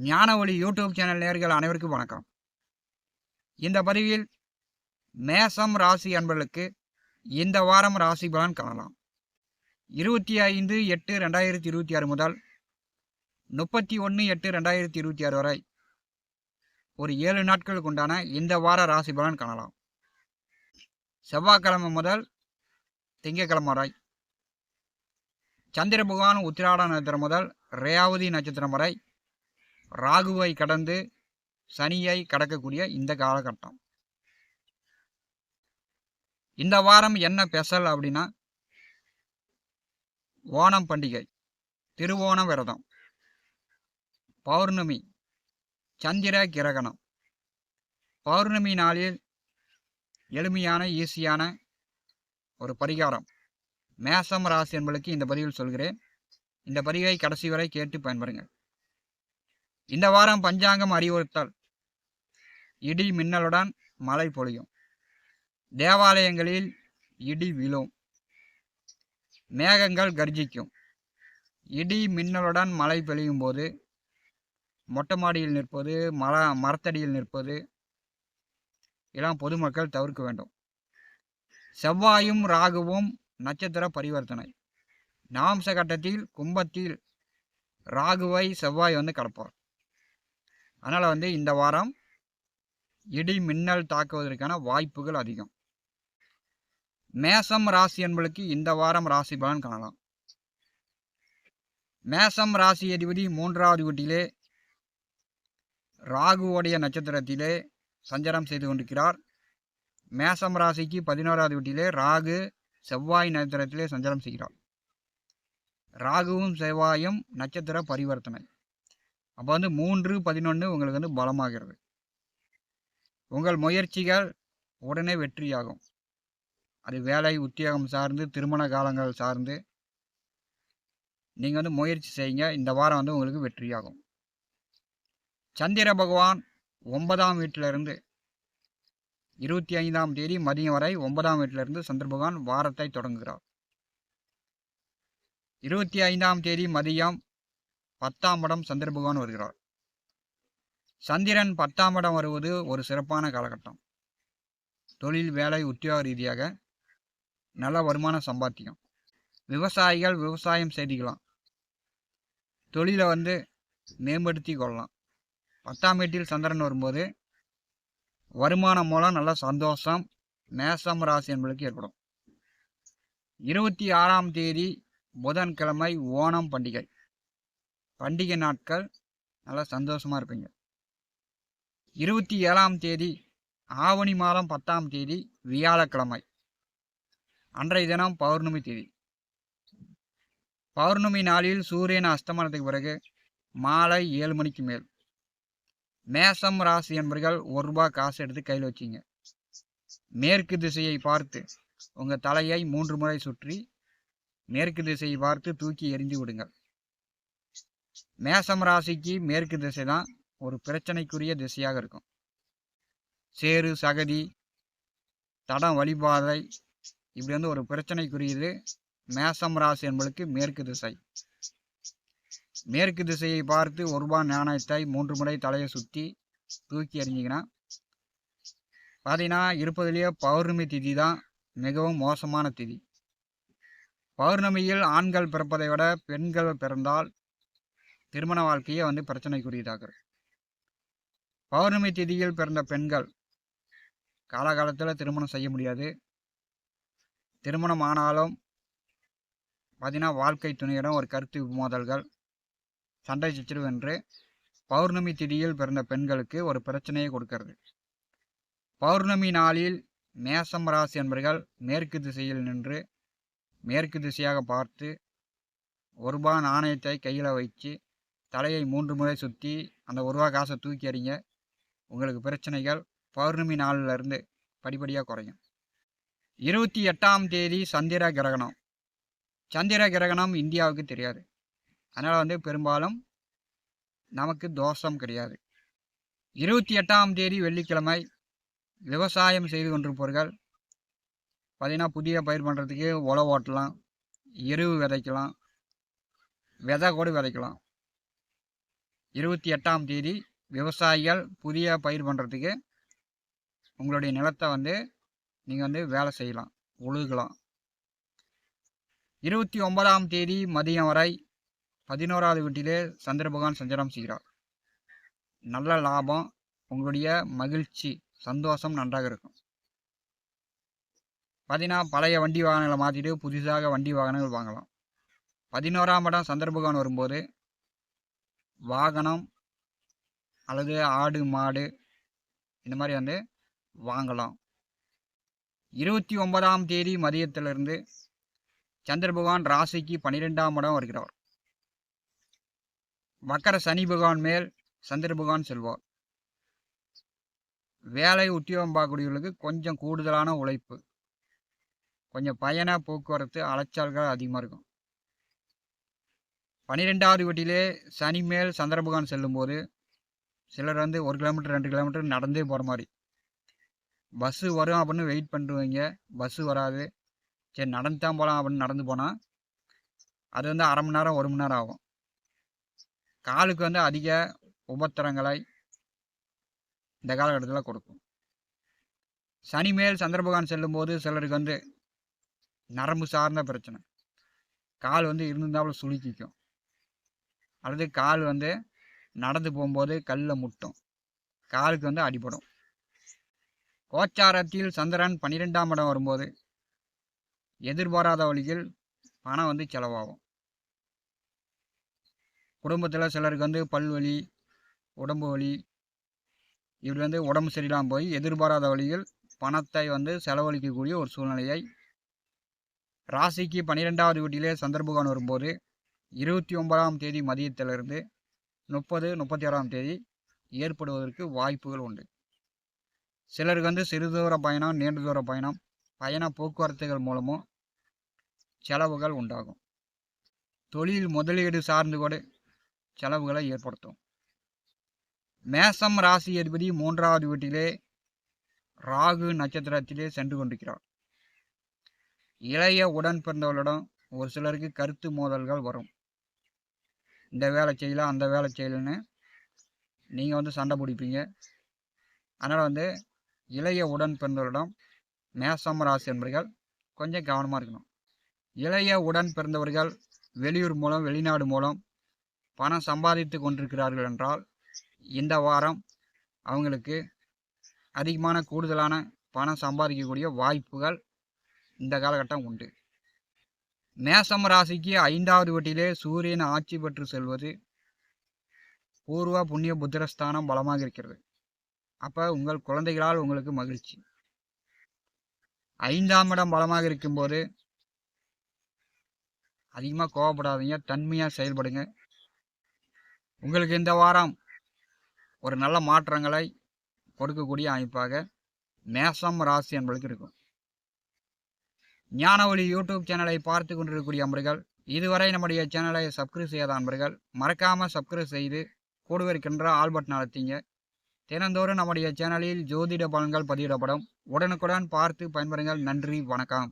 ஞான ஒளி YouTube channel நேயர்கள் அனைவருக்கும் வணக்கம். இந்த பதிவில் மேசம் ராசி அன்பர்களுக்கு இந்த வாரம் ராசி பலன் காணலாம். 25/8/2026 முதல் 31/8/2026 வரை ஒரு 7 நாட்களுக்கு உண்டான இந்த வார ராசி பலன் காணலாம். செவ்வாய்க்கிழமை முதல் திங்கட்கிழமை வரை சந்திர பகவான் உத்திராட நட்சத்திரம் முதல் ரேவதி நட்சத்திரம் வரை ராகுவை கடந்து சனியை கடக்கக்கூடிய இந்த காலகட்டம். இந்த வாரம் என்ன ஸ்பெஷல் அப்படின்னா, ஓணம் பண்டிகை, திருவோண விரதம், பௌர்ணமி, சந்திர கிரகணம். பௌர்ணமி நாளில் எளிமையான ஈஸியான ஒரு பரிகாரம் மேசம் ராசி என்பதற்கு இந்த பதிவில் சொல்கிறேன். இந்த பதிவை கடைசி வரை கேட்டு பயன்பெறுங்கள். இந்த வாரம் பஞ்சாங்கம் அறிவுறுத்தல், இடி மின்னலுடன் மழை பொழியும், தேவாலயங்களில் இடி விழும், மேகங்கள் கர்ஜிக்கும். இடி மின்னலுடன் மழை பெய்யும் போது மொட்டை மாடியில் நிற்பது, மரத்தடியில் நிற்பது எல்லாம் பொதுமக்கள் தவிர்க்க வேண்டும். செவ்வாயும் ராகுவும் நட்சத்திர பரிவர்த்தனை. நாம்ச கட்டத்தில் கும்பத்தில் ராகுவை செவ்வாய் கடப்பார். அதனால் இந்த வாரம் இடி மின்னல் தாக்குவதற்கான வாய்ப்புகள் அதிகம். மேசம் ராசி என்பதற்கு இந்த வாரம் ராசி பலன் காணலாம். மேசம் ராசி அதிபதி 3வது வீட்டிலே ராகுவோடைய நட்சத்திரத்திலே சஞ்சாரம் செய்து கொண்டிருக்கிறார். மேசம் ராசிக்கு 11வது வீட்டிலே ராகு செவ்வாய் நட்சத்திரத்திலே சஞ்சாரம் செய்கிறார். ராகுவும் செவ்வாயும் நட்சத்திர பரிவர்த்தனை. அப்போ 3-11 உங்களுக்கு பலமாகிறது. உங்கள் முயற்சிகள் உடனே வெற்றியாகும். அது வேலை உத்தியோகம் சார்ந்து, திருமண காலங்கள் சார்ந்து நீங்கள் முயற்சி செய்யுங்க. இந்த வாரம் உங்களுக்கு வெற்றியாகும். சந்திர பகவான் 9ஆம் வீட்டிலிருந்து 25ஆம் தேதி மதியம் வரை 9ஆம் வீட்டிலிருந்து சந்திர பகவான் வாரத்தை தொடங்குகிறார். 25ஆம் தேதி மதியம் 10ஆம் இடம் சந்திர பகவான் வருகிறார். சந்திரன் 10ஆம் இடம் வருவது ஒரு சிறப்பான காலகட்டம். தொழில், வேலை, உத்தியோக ரீதியாக நல்ல வருமான சம்பாத்தியம். விவசாயிகள் விவசாயம் செய்திக்கலாம். தொழிலை மேம்படுத்தி கொள்ளலாம். 10ஆம் வீட்டில் சந்திரன் வரும்போது வருமானம் மூலம் நல்ல சந்தோஷம் மேசம் ராசி என்பதற்கு ஏற்படும். 26ஆம் தேதி புதன்கிழமை ஓணம் பண்டிகை. பண்டிகை நாட்கள் நல்லா சந்தோஷமாக இருப்பீங்க. 27ஆம் தேதி ஆவணி மாதம் 10ஆம் தேதி வியாழக்கிழமை. அன்றைய தினம் பௌர்ணமி தேதி. பௌர்ணமி நாளில் சூரியன் அஸ்தமனத்துக்கு பிறகு மாலை 7 மணிக்கு மேல் மேசம் ராசி என்பவர்கள் ₹1 காசு எடுத்து கையில் வச்சிங்க. மேற்கு திசையை பார்த்து உங்கள் தலையை 3 முறை சுற்றி மேற்கு திசையை பார்த்து தூக்கி எறிந்து விடுங்கள். மேசம் ராசிக்கு மேற்கு திசை தான் ஒரு பிரச்சனைக்குரிய திசையாக இருக்கும். சேறு, சகதி, தடம், வழிபாதை இப்படி ஒரு பிரச்சனைக்குரியது மேசம் ராசி என்பதற்கு மேற்கு திசை. மேற்கு திசையை பார்த்து ₹1 நாணயத்தை 3 முறை தலையை சுற்றி தூக்கி எறிஞ்சிங்கன்னா பார்த்தீங்கன்னா இருப்பதிலேயே பௌர்ணமி திதி தான் மிகவும் மோசமான திதி. பௌர்ணமியில் ஆண்கள் பிறப்பதை விட பெண்கள் பிறந்தால் திருமண வாழ்க்கையே பிரச்சனைக்குரியதாகிறது. பௌர்ணமி திதியில் பிறந்த பெண்கள் காலகாலத்தில் திருமணம் செய்ய முடியாது. திருமணம் ஆனாலும் பார்த்தீங்கன்னா வாழ்க்கை துணையிடம் ஒரு கருத்து மோதல்கள், சண்டை சச்சரவு என்று பௌர்ணமி திதியில் பிறந்த பெண்களுக்கு ஒரு பிரச்சனையை கொடுக்கிறது. பௌர்ணமி நாளில் மேசம் ராசி என்பவர்கள் மேற்கு திசையில் நின்று மேற்கு திசையாக பார்த்து ₹1 நாணயத்தை கையில் வச்சு தலையை 3 முறை சுற்றி அந்த ₹1 காசை தூக்கி எறிங்க. உங்களுக்கு பிரச்சனைகள் பௌர்ணமி நாளிலிருந்து படிப்படியாக குறையும். 28ஆம் தேதி சந்திர கிரகணம். சந்திர கிரகணம் இந்தியாவுக்கு தெரியாது. அதனால் பெரும்பாலும் நமக்கு தோஷம் கிடையாது. 28ஆம் தேதி வெள்ளிக்கிழமை விவசாயம் செய்து கொண்டிருப்பவர்கள் பார்த்தீங்கன்னா புதிய பயிர் பண்ணுறதுக்கு உழவு ஓட்டலாம், எருவு விதைக்கலாம், விதை கூட விதைக்கலாம். 28ஆம் தேதி விவசாயிகள் புதிய பயிர் பண்ணுறதுக்கு உங்களுடைய நிலத்தை வந்து நீங்கள் வந்து வேலை செய்யலாம், உழுகலாம். 29ஆம் தேதி மதியம் வரை 11வது வீட்டிலே சந்திர பகவான் சஞ்சாரம் செய்கிறார். நல்ல லாபம், உங்களுடைய மகிழ்ச்சி, சந்தோஷம் நன்றாக இருக்கும். பார்த்தீங்கன்னா பழைய வண்டி வாகனங்களை மாற்றிட்டு புதிதாக வண்டி வாகனங்கள் வாங்கலாம். 11ஆம் இடம் சந்திர பகவான் வரும்போது வாகனம் அல்லது ஆடு மாடு இந்த மாதிரி வந்து வாங்கலாம். 29ஆம் தேதி மதியத்திலிருந்து சந்திர பகவான் ராசிக்கு 12ஆம் இடம் வருகிறார். வக்கர சனி பகவான் மேல் சந்திர பகவான் செல்வார். வேலை உத்தியோகம் பார்க்கக்கூடியவர்களுக்கு கொஞ்சம் கூடுதலான உழைப்பு, கொஞ்சம் பயண போக்குவரத்து அலைச்சல்கள் அதிகமாக இருக்கும். 12வது வீட்டிலே சனி மேல் சந்திர பகவான் செல்லும்போது சிலர் வந்து 1 கிலோமீட்டர் 2 கிலோமீட்டர் நடந்தே போகிற மாதிரி, பஸ்ஸு வரும் அப்படின்னு வெயிட் பண்ணுவீங்க, பஸ்ஸு வராது, சரி நடந்து தான் போகலாம் அப்படின்னு நடந்து போனால் அது வந்து அரை மணி நேரம் 1 மணி நேரம் ஆகும். காலுக்கு வந்து அதிக உபத்திரங்களை இந்த காலகட்டத்தில் கொடுக்கும். சனி மேல் சந்திர பகவான் செல்லும்போது சிலருக்கு வந்து நரம்பு சார்ந்த பிரச்சனை, கால் வந்து இருந்தாப்புல சுளுக்கிக்கும், அல்லது கால் வந்து நடந்து போகும்போது கல்லில் முட்டும், காலுக்கு வந்து அடிபடும். கோச்சாரத்தில் சந்திரன் 12ஆம் இடம் வரும்போது எதிர்பாராத வழியில் பணம் வந்து செலவாகும். குடும்பத்தில் சிலருக்கு வந்து பல்வலி, உடம்பு வலி, இப்படி வந்து உடம்பு சரியில்லாமல் போய் எதிர்பாராத வழியில் பணத்தை வந்து செலவழிக்கக்கூடிய ஒரு சூழ்நிலையை ராசிக்கு 12வது வீட்டிலே சந்திர பகவான் வரும்போது 29ஆம் தேதி மதியத்திலிருந்து 30-31ஆம் தேதி ஏற்படுவதற்கு வாய்ப்புகள் உண்டு. சிலருக்கு வந்து சிறு தூர பயணம், நீண்ட தூர பயணம், பயண போக்குவரத்துகள் மூலமும் செலவுகள் உண்டாகும். தொழில் முதலீடு சார்ந்து கூட செலவுகளை ஏற்படுத்தும். மேசம் ராசி அதிபதி 3வது வீட்டிலே ராகு நட்சத்திரத்திலே சென்று கொண்டிருக்கிறார். இளைய உடன் பிறந்தவர்களிடம் ஒரு சிலருக்கு கருத்து மோதல்கள் வரும். இந்த வேலை செய்யலாம், அந்த வேலை செய்யலன்னு நீங்கள் வந்து சண்டை பிடிப்பீங்க. அதனால் வந்து இளைய உடன் பிறந்தவர்களிடம் மேசம் ராசி என்பவர்கள் கொஞ்சம் கவனமாக இருக்கணும். இளைய உடன் பிறந்தவர்கள் வெளியூர் மூலம், வெளிநாடு மூலம் பணம் சம்பாதித்து கொண்டிருக்கிறார்கள் என்றால் இந்த வாரம் அவங்களுக்கு அதிகமான கூடுதலான பணம் சம்பாதிக்கக்கூடிய வாய்ப்புகள் இந்த காலகட்டம் உண்டு. மேசம் ராசிக்கு 5வது வீட்டிலே சூரியன் ஆட்சி பெற்று செல்வது பூர்வ புண்ணிய புத்திரஸ்தானம் பலமாக இருக்கிறது. அப்போ உங்கள் குழந்தைகளால் உங்களுக்கு மகிழ்ச்சி. 5ஆம் இடம் பலமாக இருக்கும்போது அதிகமாக கோவப்படாதீங்க, தன்மையாக செயல்படுங்க. உங்களுக்கு இந்த வாரம் ஒரு நல்ல மாற்றங்களை கொடுக்கக்கூடிய அமைப்பாக மேசம் ராசி என்பதற்கு இருக்கும். ஞானவழி யூடியூப் சேனலை பார்த்து கொண்டிருக்கக்கூடிய அன்பர்கள், இதுவரை நம்முடைய சேனலை சப்ஸ்கிரைப் செய்யாத அன்பர்கள் மறக்காமல் சப்ஸ்கிரைப் செய்து கூடவே இருக்கின்ற ஆல் பட்டன் அழுத்திங்க. தினந்தோறும் நம்முடைய சேனலில் ஜோதிட பலன்கள் பதிவிடப்படும். உடனுக்குடன் பார்த்து பயன்பெறுங்கள். நன்றி, வணக்கம்.